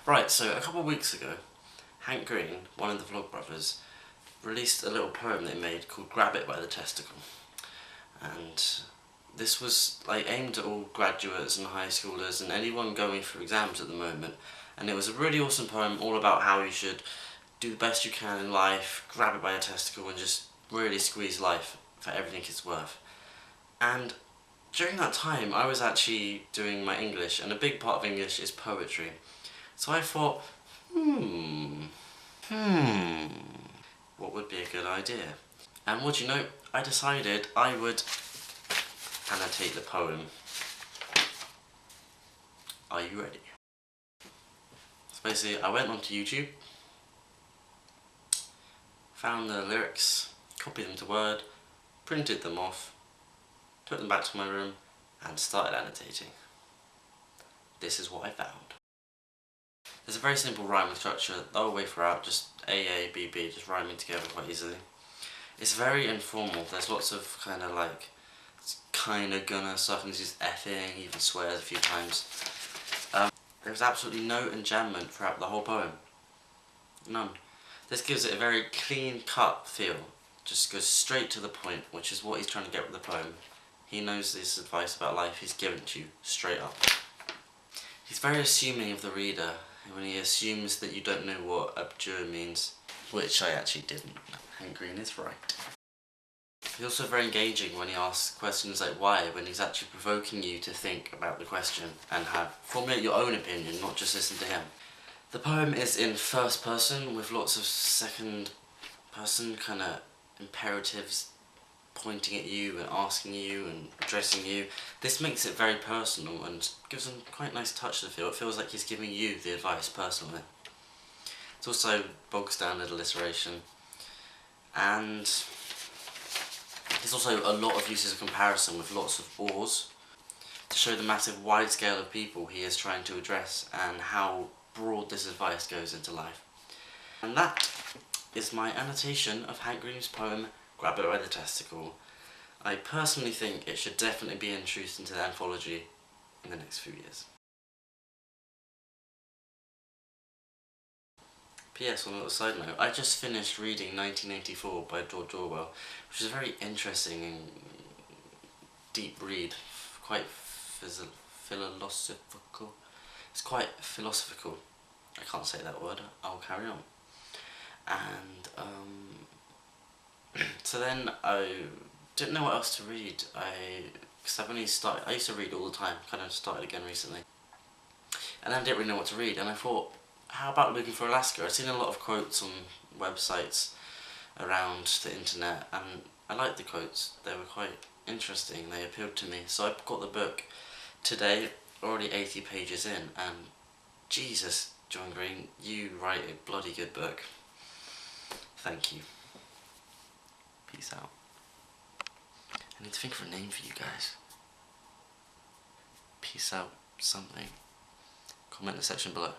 Right, so a couple of weeks ago, Hank Green, one of the Vlogbrothers, released a little poem they made called Grab It by the Testicle. And this was aimed at all graduates and high schoolers and anyone going through exams at the moment. And it was a really awesome poem all about how you should do the best you can in life, grab it by a testicle and just really squeeze life for everything it's worth. And during that time I was actually doing my English, and a big part of English is poetry. So I thought, what would be a good idea? And what do you know, I decided I would annotate the poem. Are you ready? So basically I went onto YouTube, found the lyrics, copied them to Word, printed them off, took them back to my room and started annotating. This is what I found. There's a very simple rhyming structure the whole way throughout, just A, A, B, B, just rhyming together quite easily. It's very informal, there's lots of kinda gonna stuff, and there's effing, even swears a few times. There's absolutely no enjambment throughout the whole poem. None. This gives it a very clean cut feel, just goes straight to the point, which is what he's trying to get with the poem. He knows this advice about life, he's given it to you straight up. He's very assuming of the reader when he assumes that you don't know what abjure means, which I actually didn't. Hank Green is right. He's also very engaging when he asks questions like why, when he's actually provoking you to think about the question and formulate your own opinion, not just listen to him. The poem is in first person with lots of second person kind of imperatives pointing at you and asking you and addressing you. This makes it very personal and gives him quite a nice touch to the feel. It feels like he's giving you the advice personally. It's also bog standard alliteration, and there's also a lot of uses of comparison with lots of ors to show the massive wide scale of people he is trying to address and how broad this advice goes into life. And that is my annotation of Hank Green's poem Grab It by the Testicle. I personally think it should definitely be introduced into the anthology in the next few years. P.S. on a little side note, I just finished reading 1984 by George Orwell, which is a very interesting and deep read, quite philosophical. It's quite philosophical. I can't say that word, I'll carry on. And so then I didn't know what else to read. Because I used to read all the time, kind of started again recently. And then I didn't really know what to read, and I thought, how about looking for Alaska? I'd seen a lot of quotes on websites around the internet, and I liked the quotes. They were quite interesting, they appealed to me. So I got the book today, already 80 pages in, and Jesus, John Green, you write a bloody good book. Thank you. Peace out. I need to think of a name for you guys. Peace out something. Comment in the section below.